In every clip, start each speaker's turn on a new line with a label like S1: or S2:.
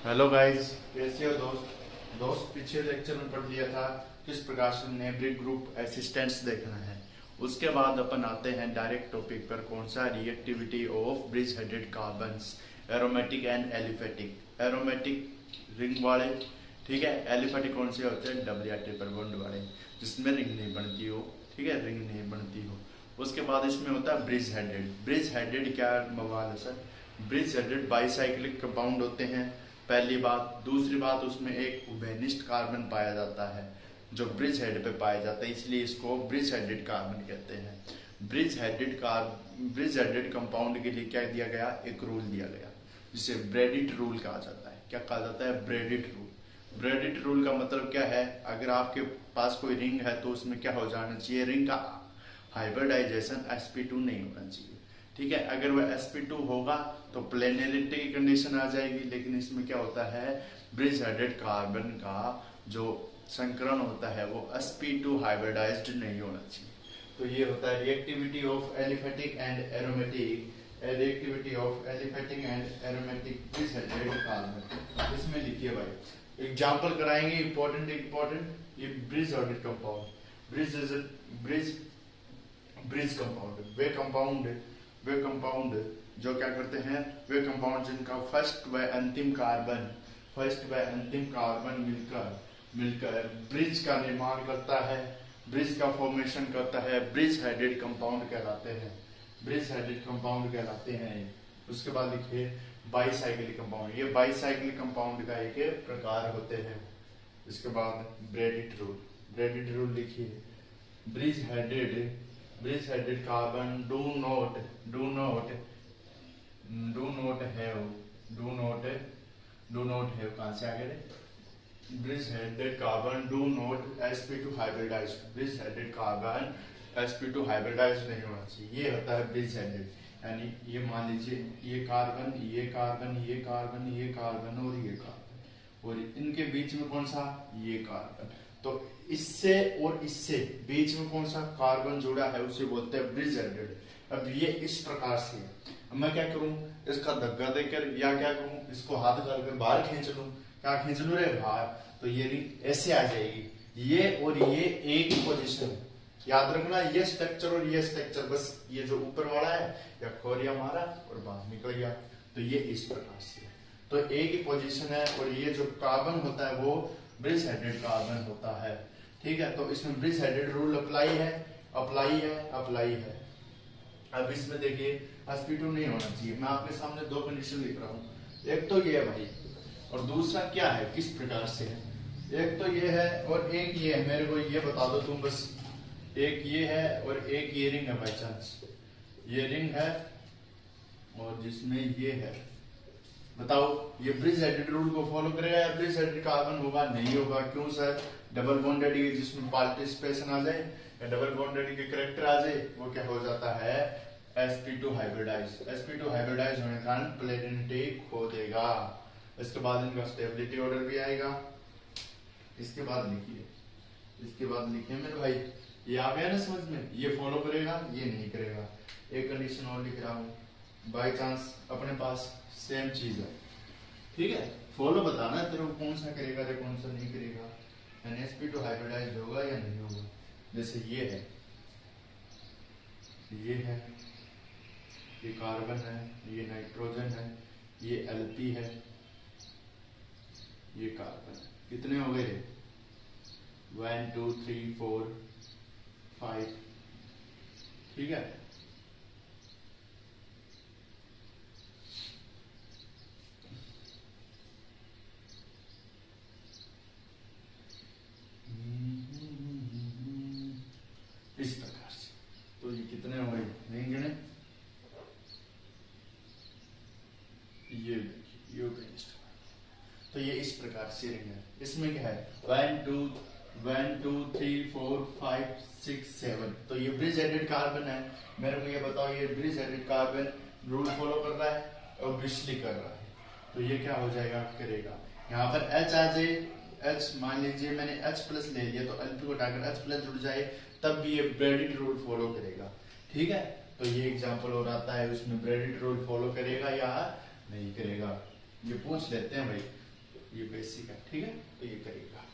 S1: Hello guys, कैसे हो दोस्त पिछले लेक्चर में पढ़ लिया था किस प्रकार से नेबरिंग ग्रुप असिस्टेंट्स देखना है। उसके बाद अपन आते हैं डायरेक्ट टॉपिक पर, कौन सा, reactivity of bridge headed carbons, aromatic and aliphatic. Aromatic ring वाले, ठीक है। एलिफेटिक कौन से होते हैं, डबल या ट्रिपल बॉन्ड वाले, जिसमें रिंग नहीं बनती हो, ठीक है, रिंग नहीं बनती हो। उसके बाद इसमें होता है ब्रिज हेडेड। ब्रिज हेडेड क्या मवाल है sir? Bridge headed bicyclic compound होते हैं, पहली बात। दूसरी बात, उसमें एक उभयनिष्ठ कार्बन पाया जाता है जो ब्रिज हेड पे पाया जाता है, इसलिए इसको ब्रिज हेडेड कार्बन कहते हैं। ब्रिज हेडेड कंपाउंड के लिए क्या दिया गया, एक रूल दिया गया जिसे ब्रेडिट रूल कहा जाता है। क्या कहा जाता है, ब्रेडिट रूल। ब्रेडिट रूल का मतलब क्या है, अगर आपके पास कोई रिंग है तो उसमें क्या हो जाना चाहिए, रिंग का हाइब्रिडाइजेशन sp2 नहीं होना चाहिए, ठीक है। अगर वह sp2 होगा तो प्लेनरिटी की कंडीशन आ जाएगी, लेकिन इसमें क्या होता है, ब्रिज हेडेड कार्बन का जो संकरण होता है वो sp2 हाइब्रिडाइज्ड नहीं होना चाहिए। तो ये होता है reactivity of aliphatic and aromatic, reactivity of aliphatic and aromatic bridge headed carbon. इसमें लिखिए भाई, एग्जांपल कराएंगे, इंपॉर्टेंट। ये bridge headed compound, bridge bridge compound, वे कंपाउंड जो क्या करते हैं, वे कंपाउंड जिनका फर्स्ट व अंतिम कार्बन मिलकर ब्रिज का निर्माण करता है, ब्रिज का फॉर्मेशन करता है, ब्रिज हेडेड कंपाउंड कहलाते हैं, ब्रिज हेडेड कंपाउंड कहलाते हैं। उसके बाद लिखिए बाईसाइक्लिक कंपाउंड, ये बाईसाइक्लिक कंपाउंड का एक प्रकार होते हैं। इसके बाद ब्रेडिट रूल लिखिए, bridge headed carbon do not have कहां से आ गए, bridge headed carbon do not sp2 hybridise, bridge headed carbon sp2 hybridise नहीं होना चाहिए, ये होता है ब्रिज हेडेड। यानी ये मान लीजिए ये कार्बन और ये कार्बन और इनके बीच में कौन सा, ये कार्बन। तो इससे और इससे बीच में कौन सा कार्बन जुड़ा है उसे बोलते हैं ब्रिज हेडेड। अब ये इस प्रकार से है, अब मैं क्या करूं, इसका धक्का देकर या क्या करूं, इसको हाथ डालकर बाहर खींच लूं, क्या खींच लूं रे बाहर, तो ये रिंग ऐसे आ जाएगी। ये और ये एक ही पोजीशन, याद रखना, ये स्ट्रक्चर और ये स्ट्रक्चर, बस ये जो ऊपर वाला है या खोरिया मारा और बाहर निकल गया, तो ये इस प्रकार से, तो एक ही पोजीशन है। और ये जो कार्बन होता है वो ब्रिज हेडेड कार्बन होता है, ठीक है। तो इसमें ब्रिज हेडेड रूल अप्लाई है। अब इसमें देखिए sp2 नहीं होना चाहिए, मैं आपके सामने दो कंडीशन लिख रहा हूँ, एक तो ये है भाई और दूसरा क्या है, किस प्रकार से है। एक तो ये है और एक ये है, मेरे को ये बता दो तुम बस, एक ये है और एक ये रिंग है, बाई चांस ये रिंग है और जिसमें ये है, बताओ ये ब्रिज हेडेड रूल को फॉलो करेगा या ब्रिज हेडेड कार्बन होगा, नहीं होगा। क्यों सर, डबल बॉन्डेड जिसमें पार्टिसिपेशन आ जाए या डबल बॉन्डेड के करेक्टर आ जाए, वो क्या हो जाता है, sp2 हाइब्रिडाइज होने के कारण प्लेनरिटी खो देगा। इसके बाद इनका स्टेबिलिटी ऑर्डर भी आएगा। इसके बाद लिखिए मेरे भाई, ये आ गया ना समझ में, ये फॉलो करेगा ये नहीं करेगा। एक कंडीशन और लिख रहा हूँ, बाई चांस अपने पास सेम चीज है, ठीक है, फॉलो बताना तेरे को कौन सा करेगा या कौन सा नहीं करेगा, sp2 हाइब्रिडाइज होगा या नहीं होगा। जैसे ये है, ये कार्बन है, ये नाइट्रोजन है, ये एल्पी है, ये कार्बन। कितने हो गए, 1 2 3 4 5, ठीक है। इस प्रकार से, तो ये कितने हो गए, नहीं गिने, ये तो ये इस प्रकार से रिंग है। इसमें क्या है, 1 2 3 4 5 6 7, तो ये ब्रिज हेडेड कार्बन है। मेरे को ये बताओ, ये bridge headed carbon rule follow कर रहा है और ब्रिजली कर रहा है, तो ये क्या हो जाएगा, करेगा। यहाँ पर H आ जाए, H मान लीजिए मैंने H प्लस ले लिया, तो L2 को हटाकर H प्लस जुड़ जाए, तब भी ये ब्रेडिट रूल फॉलो करेगा, ठीक है। तो ये एग्जांपल और आता है, उसमें ब्रेडिट रूल फॉलो करेगा या नहीं करेगा, ये पूछ लेते हैं भाई। ये बेसिक है, ठीक है, तो ये करेगा।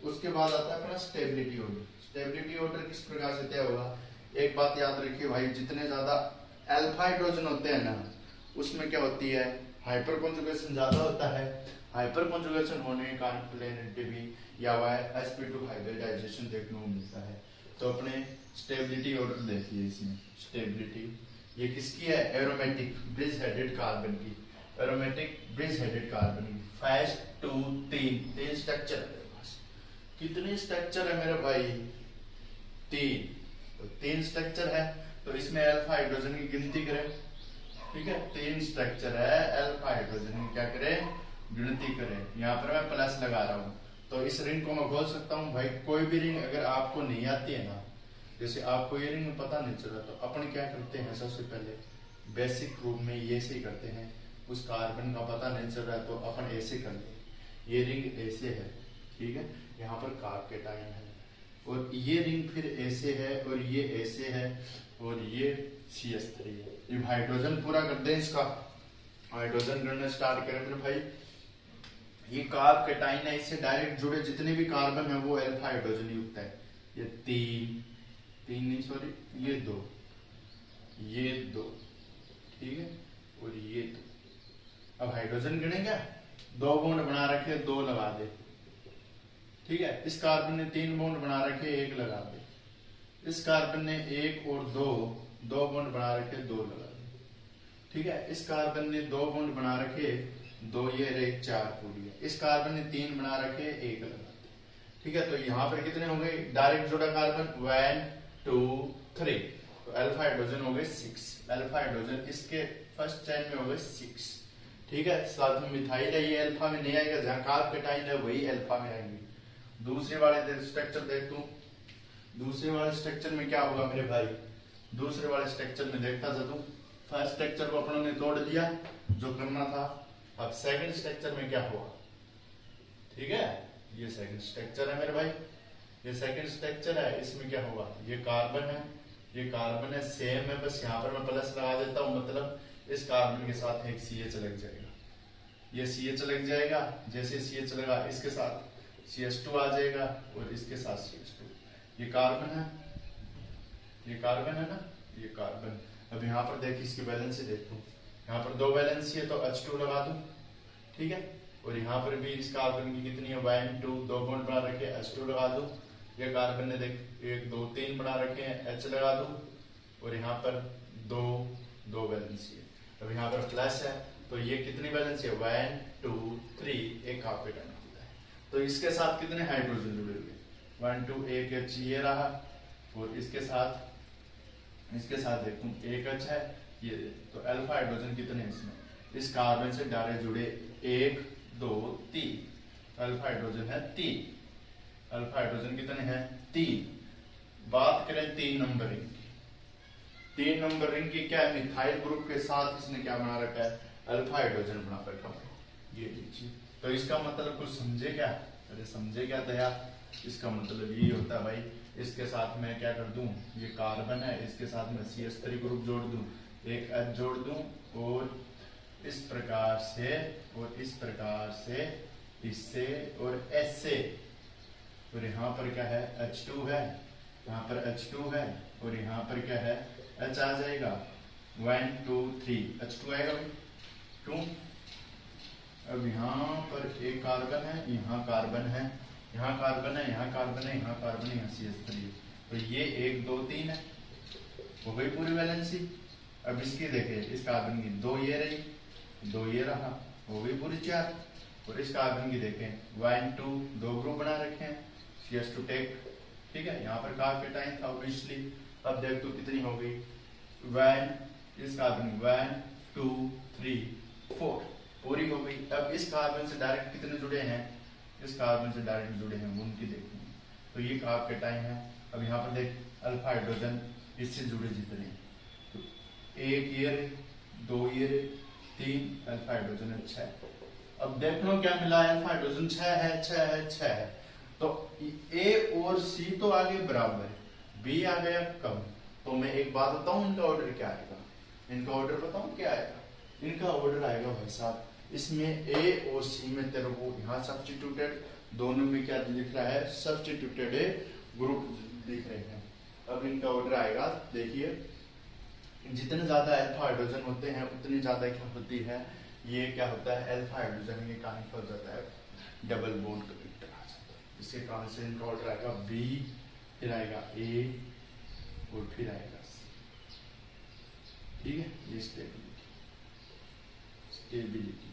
S1: उसके बाद आता है अपना स्टेबिलिटी ऑर्डर। स्टेबिलिटी ऑर्डर किस प्रकार से तय होगा? एक बात याद रखिए भाई, जितने ज्यादा अल्फा हाइड्रोजन होते हैं ना, उसमें क्या होती है, हाइपर कॉन्जुगेशन ज्यादा होता है। हाइपर कॉन्जुगेशन होने के कारण प्लेनेरिटी भी या sp2 हाइब्रिडाइजेशन देखने को मिलता है। तो अपने स्टेबिलिटी ऑर्डर देखिए, इसमें स्टेबिलिटी ये किसकी है? एरोमेटिक ब्रिज हेडेड कार्बन की, एरोमेटिक ब्रिज हेडेड कार्बन की। फर्स्ट 2 3 स्ट्रक्चर है मेरे पास। कितने स्ट्रक्चर है मेरे भाई? 3। तो 3 स्ट्रक्चर है, तो इसमें अल्फा हाइड्रोजन की गिनती करें, ठीक है। 3 स्ट्रक्चर है, अल्फा हाइड्रोजन की क्या करें? गिनती करें। यहाँ पर मैं प्लस लगा रहा हूँ, तो इस रिंग को मैं खोल सकता हूँ भाई। कोई भी रिंग अगर आपको नहीं आती है ना, जैसे आपको ये रिंग पता नहीं चल रहा, तो अपन क्या करते हैं, सबसे पहले बेसिक रूप में ये से करते हैं। उस कार्बन का पता नहीं चल रहा है तो अपन ऐसे कर ले, ये रिंग ऐसे है, ठीक है, यहाँ पर कार्बोकेटाइन है, और ये रिंग फिर ऐसे है, और ये ऐसे है, और ये CH3 है। ये हाइड्रोजन पूरा कर दें, इसका हाइड्रोजन गणना स्टार्ट करें फिर भाई। ये कार्बोकेटाइन है, इससे डायरेक्ट जुड़े जितने भी कार्बन है वो अल्फा हाइड्रोजन युक्त है। ये 3 नहीं सॉरी, ये 2, ठीक है, और ये 2। अब हाइड्रोजन गिनेंगे, 2 बॉन्ड बना रखे, 2 लगा दे, ठीक है। इस कार्बन ने 3 बॉन्ड बना रखे, 1 लगा दे। इस कार्बन ने 1 और 2 बॉन्ड बना रखे, 2 लगा दे, ठीक है। इस कार्बन ने 2 बॉन्ड बना रखे, 2 ये रहे, 4 पूरी है। इस कार्बन ने 3 बना रखे, 1 लगा दे, ठीक है। तो यहाँ पर कितने हो गए डायरेक्ट जुड़ा कार्बन? 1 2 3। तो अल्फा हाइड्रोजन हो गए 6, अल्फा हाइड्रोजन इसके फर्स्ट चेन में हो गए 6, ठीक है। साथ में मिथाइल है, ये अल्फा में नहीं आएगा, जहां कार्बोकेटाइन है वही अल्फा में आएंगे। दूसरे वाले स्ट्रक्चर देख तू, दूसरे वाले स्ट्रक्चर में क्या होगा मेरे भाई? दूसरे वाले स्ट्रक्चर में देखता जा तू, फर्स्ट स्ट्रक्चर को अपनों ने तोड़ दिया जो करना था। अब सेकंड स्ट्रक्चर में क्या होगा, ठीक है, ये सेकंड स्ट्रक्चर है मेरे भाई, ये सेकंड स्ट्रक्चर है। इसमें क्या होगा? ये कार्बन है, ये कार्बन है, सेम है, बस यहाँ पर मैं प्लस लगा देता हूँ, मतलब इस कार्बन के साथ एक CH लग जाएगा, ये CH लग जाएगा। जैसे CH लगा, इसके साथ CH2 आ जाएगा, और इसके साथ CH2। ये कार्बन है, ये कार्बन है ना, ये कार्बन। अब यहाँ पर देख, इसकी वैलेंसी देखो, यहाँ पर 2 वैलेंसी है, तो H2 लगा दूं, ठीक है। और यहाँ पर भी इस कार्बन की कितनी है? 1 2, 2 बॉन्ड बना रखे, H2 लगा दूं। ये कार्बन ने देख 1 2 3 बना रखे हैं, H लगा दूं, और यहाँ पर 2 वैलेंसी है। अब यहाँ पर प्लस है, तो ये कितनी वैलेंसी है? 1 2 3, एक कार्बोकेटाइन होता है। तो इसके साथ कितने हाइड्रोजन जुड़े हुए? 1 2, एक H ये रहा, और इसके साथ देखूं 1 H है ये। तो अल्फा हाइड्रोजन कितने इसमें? इस कार्बन से डायरेक्ट जुड़े 1 2 3, अल्फा हाइड्रोजन है 3। अल्फा हाइड्रोजन कितने हैं? 3। बात करें 3 नंबर रिंग की, 3 नंबर रिंग की क्या है? मिथाइल ग्रुप के साथ इसने क्या बना रखा है? अल्फा हाइड्रोजन बना रखा है, ये लीजिए। तो इसका मतलब कुछ समझे क्या? अरे समझे क्या तैयार? इसका मतलब ये होता है भाई, इसके साथ मैं क्या कर दूं, ये कार्बन है, इसके साथ मैं CH3 ग्रुप जोड़ दूं, एक H जोड़ दूं, और इस प्रकार से, और इस प्रकार से, इससे और ऐसे। और यहाँ पर क्या है? H2 है, यहाँ पर H2 है, और यहाँ पर क्या है? H आ जाएगा। 1 2 3 H2 आएगा भाई, क्यों? अब यहाँ पर एक कार्बन है, यहाँ कार्बन है, यहाँ कार्बन है, यहाँ कार्बन है, यहाँ कार्बन है, यहाँ CH3 है। तो ये 1 2 3 है, हो गई पूरी वैलेंसी। अब इसकी देखे, इस कार्बन की 2 ये रही, 2 ये रहा, हो गई पूरी 4। और इस कार्बन की देखें 1 2, 2 ग्रुप बना रखे हैं, CH2 टेक, ठीक है। यहाँ पर कार्बोकेटाइन था ऑब्वियसली। अब देख तो कितनी हो गई? 1, इस कार्बन 1 2 3 4 पूरी हो गई। अब इस कार्बन से डायरेक्ट कितने जुड़े हैं? इस कार्बन से डायरेक्ट जुड़े हैं, उनकी देखनी है। तो ये कार्बोकेटाइन है। अब यहाँ पर देख, अल्फा हाइड्रोजन इससे जुड़े जितने हैं, तो 1 ये, 2 ये, 3 अल्फा हाइड्रोजन है 6। अब देख लो क्या मिला? अल्फा हाइड्रोजन 6 है, 6 है, 6 है। तो A और C तो आगे बराबर है, B आ गया कम। तो मैं एक बात बताऊं, इनका ऑर्डर क्या आएगा? इनका ऑर्डर बताऊं क्या आएगा? इनका ऑर्डर आएगा भाई साहब, इसमें ए और सी में तेरे को यहाँ सब्स्टिट्यूटेड, दोनों में क्या दिख रहा है, सब्स्टिट्यूटेड ग्रुप दिख रहे हैं। अब इनका ऑर्डर आएगा, देखिए जितने ज्यादा अल्फा हाइड्रोजन होते हैं उतनी ज्यादा क्या होती है, ये क्या होता है, अल्फा हाइड्रोजन ये कहां हो जाता है, डबल बॉन्ड कनेक्टर आ जाता है। इसके कारण से इनका ऑर्डर आएगा बी, फिर आएगा ए और फिर आएगा सी। ठीक है, ये स्टेबिलिटी, स्टेबिलिटी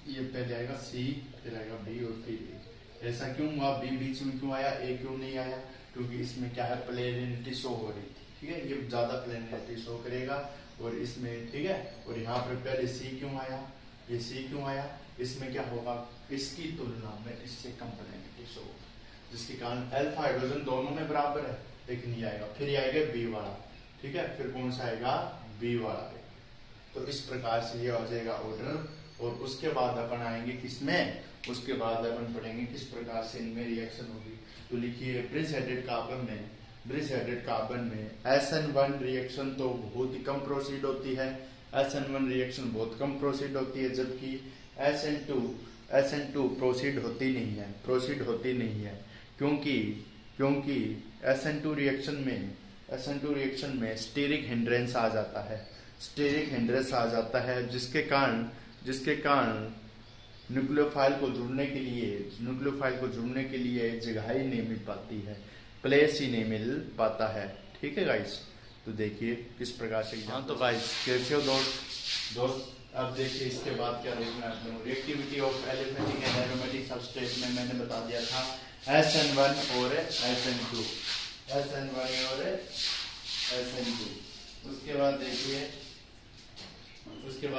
S1: ये पहले आएगा सी, फिर आएगा बी और फिर ए। ऐसा क्यों हुआ, बी बीच में क्यों आया, ए क्यों नहीं आया, क्योंकि इसमें क्या है, प्लेनरिटी शो हो रही थी। ठीक है, ये ज्यादा प्लेनरिटी शो करेगा और इसमें, ठीक है, और यहाँ पर पहले सी क्यों आया, ये सी क्यों आया, इसमें क्या होगा, इसकी तुलना में इससे कम प्लेनरिटी शो होगा, जिसके कारण अल्फा हाइड्रोजन दोनों में बराबर है, लेकिन ये आएगा, फिर ये आएगा बी वाला। ठीक है, फिर कौन सा आएगा, बी वाला। तो इस प्रकार से ये हो जाएगा ऑर्डर। और उसके बाद अपन आएंगे किसमें, उसके बाद अपन पढ़ेंगे किस प्रकार से इनमें रिएक्शन होगी। तो लिखिए, ब्रिज हेडेड कार्बन में, ब्रिज हेडेड कार्बन में SN1 रिएक्शन तो बहुत ही कम प्रोसीड होती है, SN1 रिएक्शन बहुत कम प्रोसीड होती है, जबकि SN2 प्रोसीड होती नहीं है, प्रोसीड होती नहीं है। क्योंकि SN2 रिएक्शन में स्टीरिक हिंड्रेंस आ जाता है, स्टीरिक हिंड्रेंस आ जाता है, जिसके कारण न्यूक्लियोफाइल को जुड़ने के लिए जगह ही नहीं मिल पाती है, प्लेस ही नहीं मिल पाता है। ठीक है गाइस, तो देखिए किस प्रकार से। हाँ तो गाइस कैसे हो दोस्त, अब देखिए इसके बाद क्या देखना है आप लोगों को। Reactivity of aliphatic and aromatic substrate में मैंने बता दिया था SN1 और SN2, SN1 और SN2। उसके बाद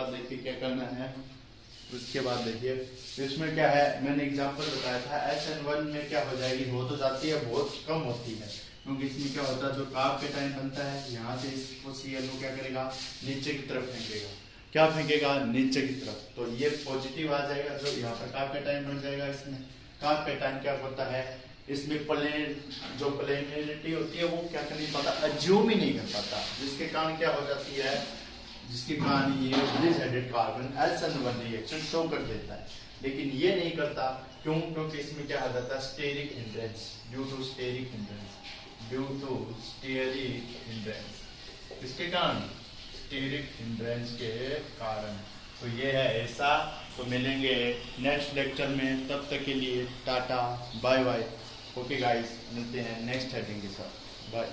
S1: देखिए क्या करना है। उसके बाद देखिए इसमें क्या है, मैंने एग्जांपल बताया था, SN1 में क्या हो जाएगी, हो तो जाती है, बहुत कम होती है, क्योंकि इसमें क्या होता है, जो कार्बेटाइन बनता है यहाँ से इसको CL क्या करेगा, नीचे की तरफ फेंकेगा। क्या फेंकेगा, नीचे की तरफ। तो ये पॉजिटिव आ जाएगा, जो यहाँ पर कार्बेटाइन बन जाएगा। इसमें कार्बेटाइन क्या होता है, इसमें जो प्लेनरिटी होती है वो क्या कर नहीं पाता, अज्यूम ही नहीं कर पाता, जिसके कारण क्या हो जाती है, जिसके कारण ये bridge headed carbon SN1 reaction show कर देता है, लेकिन ये नहीं करता। क्यों, क्योंकि इसमें क्या आ जाता है, steric hindrance, due to steric hindrance. इसके कारण, स्टेरिक हिंड्रेंस के कारण। तो ये है ऐसा। तो मिलेंगे नेक्स्ट लेक्चर में, तब तक के लिए tata bye bye. Okay guys, मिलते हैं नेक्स्ट हेडिंग के साथ, बाय।